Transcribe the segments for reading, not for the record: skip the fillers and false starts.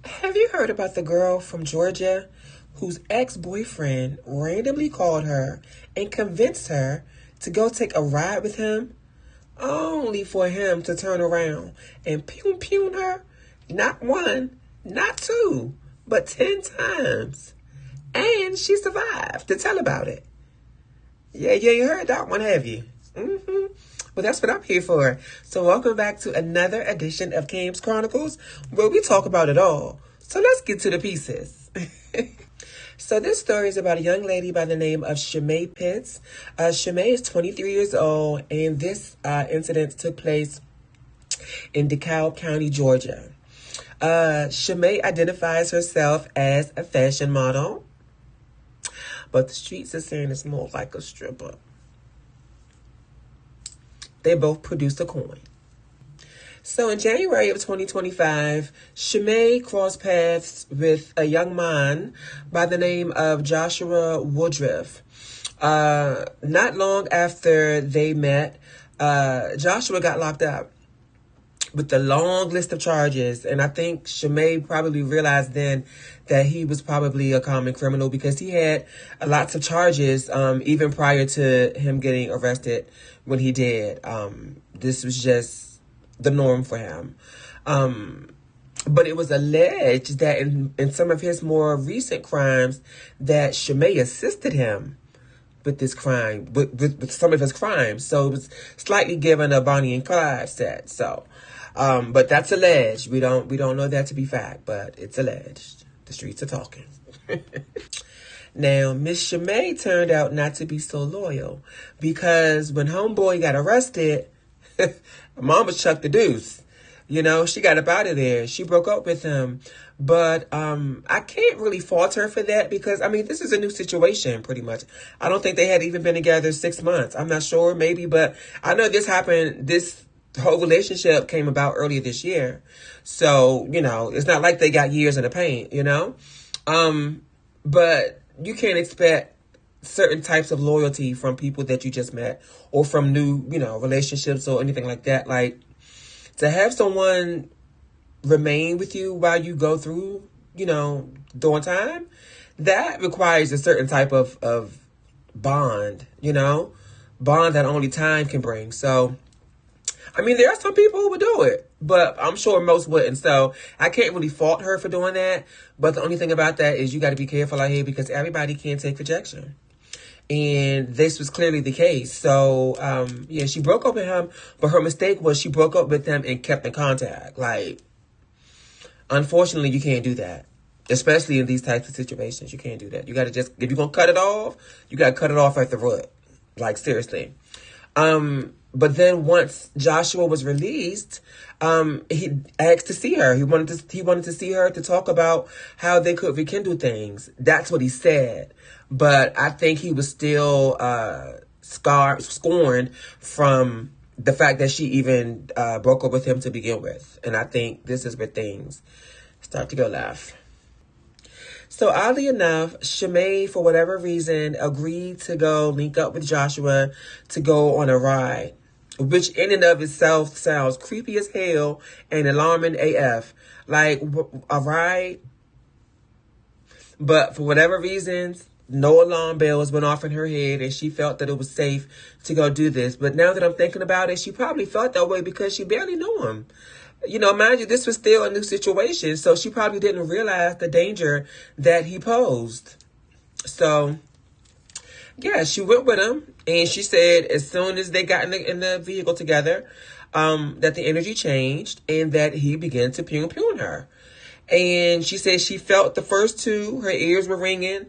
Have you heard about the girl from Georgia whose ex-boyfriend randomly called her and convinced her to go take a ride with him, only for him to turn around and pew her? Not one, not two, but 10 times. And she survived to tell about it. Yeah, you ain't heard that one, have you? Well, that's what I'm here for. So welcome back to another edition of Cam's Chronicles, where we talk about it all. So let's get to the pieces. So this story is about a young lady by the name of Shamay Pitts. Shamay is 23 years old, and this incident took place in DeKalb County, Georgia. Shamay identifies herself as a fashion model, but the streets are saying it's more like a stripper. They both produced a coin. So in January of 2025, Shamay crossed paths with a young man by the name of Joshua Woodruff. Not long after they met, Joshua got locked up with a long list of charges. And I think Shamay probably realized then that he was probably a common criminal because he had lots of charges even prior to him getting arrested when he did. This was just the norm for him. But it was alleged that in some of his more recent crimes that Shamay assisted him with this crime, with some of his crimes. So it was slightly given a Bonnie and Clyde set. So, but that's alleged. We don't know that to be fact, but it's alleged. The streets are talking. Now, Miss Shamay turned out not to be so loyal because when homeboy got arrested, Mama chucked the deuce. You know, she got up out of there. She broke up with him. But I can't really fault her for that because, I mean, this is a new situation pretty much. I don't think they had even been together 6 months. I'm not sure, maybe. But I know this happened. This whole relationship came about earlier this year. So, you know, it's not like they got years in the paint, you know. But you can't expect certain types of loyalty from people that you just met or from new, you know, relationships or anything like that. Like, to have someone remain with you while you go through, you know, during time, that requires a certain type of bond, you know, bond that only time can bring. So, I mean, there are some people who would do it, but I'm sure most wouldn't. So I can't really fault her for doing that. But the only thing about that is you got to be careful out here because everybody can't take rejection. And this was clearly the case. So, yeah, she broke up with him, but her mistake was she broke up with him and kept in contact. Like, unfortunately, you can't do that. Especially in these types of situations, you can't do that. You got to just, if you're going to cut it off, you got to cut it off at the root. Like, seriously. But then once Joshua was released, he asked to see her. He wanted to see her to talk about how they could rekindle things. That's what he said. But I think he was still scorned from the fact that she even broke up with him to begin with. And I think this is where things start to go left. So oddly enough, Shamay, for whatever reason, agreed to go link up with Joshua to go on a ride, which in and of itself sounds creepy as hell and alarming AF. Like, a ride? But for whatever reasons, no alarm bells went off in her head, and she felt that it was safe to go do this. But now that I'm thinking about it, she probably felt that way because she barely knew him. You know, mind you, this was still a new situation, so she probably didn't realize the danger that he posed. So, yeah, she went with him, and she said as soon as they got in the vehicle together, that the energy changed and that he began to pew her. And she said she felt the first two, her ears were ringing.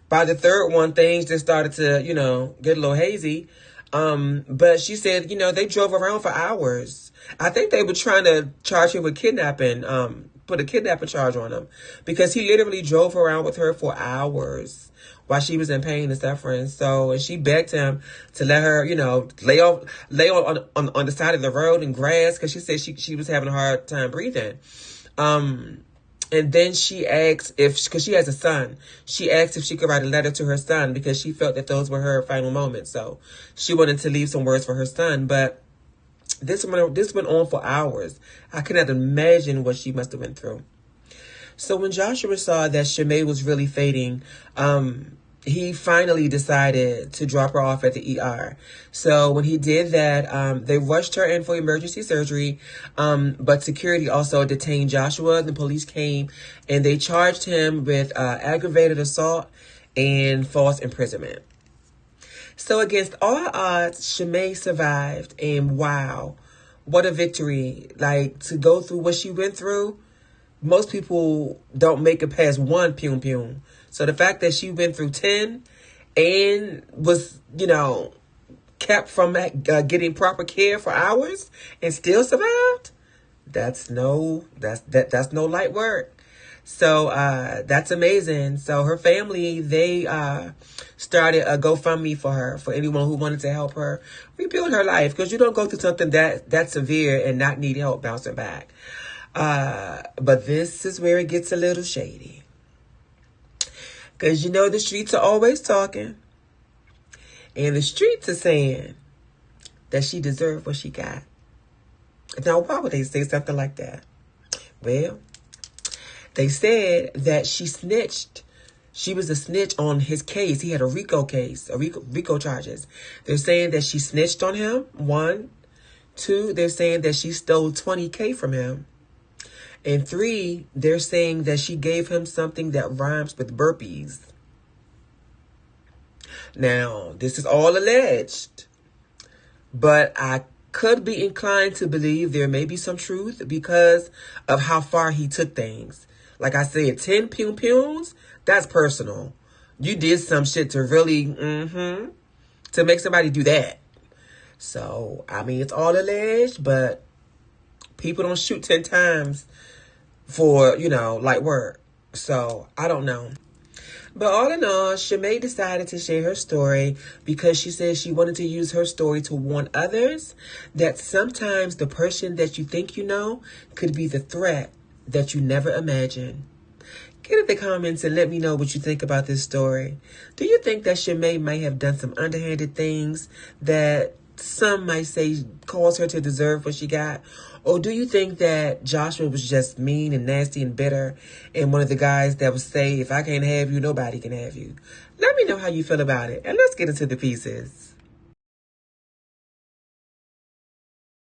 By the third one, things just started to, you know, get a little hazy. But she said, you know, they drove around for hours. I think they were trying to charge him with kidnapping, put a kidnapping charge on him because he literally drove around with her for hours while she was in pain and suffering. So, and she begged him to let her, you know, lay on the side of the road in grass because she said she was having a hard time breathing. And then she asked because she has a son, she asked if she could write a letter to her son because she felt that those were her final moments. So she wanted to leave some words for her son. But this went on for hours. I cannot imagine what she must have been through. So when Joshua saw that Shamay was really fading, he finally decided to drop her off at the ER. So when he did that, they rushed her in for emergency surgery, but security also detained Joshua. The police came and they charged him with aggravated assault and false imprisonment. So against all odds, Shamay survived, and wow, what a victory. Like, to go through what she went through, most people don't make it past one pum. So the fact that she went through 10 and was, kept from getting proper care for hours and still survived, that's no light work. So that's amazing. So her family, they started a GoFundMe for her, for anyone who wanted to help her rebuild her life, because you don't go through something that severe and not need help bouncing back. But this is where it gets a little shady, because the streets are always talking, and the streets are saying that she deserved what she got. Now, why would they say something like that? Well, they said that she snitched. She was a snitch on his case. He had a RICO case, RICO charges. They're saying that she snitched on him, 1. 2, they're saying that she stole $20K from him. And 3, they're saying that she gave him something that rhymes with burpees. Now, this is all alleged, but I could be inclined to believe there may be some truth because of how far he took things. Like I said, 10 pum-pums, that's personal. You did some shit to really, to make somebody do that. So, I mean, it's all alleged, but people don't shoot 10 times for, light work. So, I don't know. But all in all, Shamay decided to share her story because she said she wanted to use her story to warn others that sometimes the person that you think you know could be the threat that you never imagined. Get in the comments and let me know what you think about this story. Do you think that Shamay might have done some underhanded things that some might say caused her to deserve what she got? Or do you think that Joshua was just mean and nasty and bitter and one of the guys that would say, if I can't have you, nobody can have you? Let me know how you feel about it, and let's get into the pieces.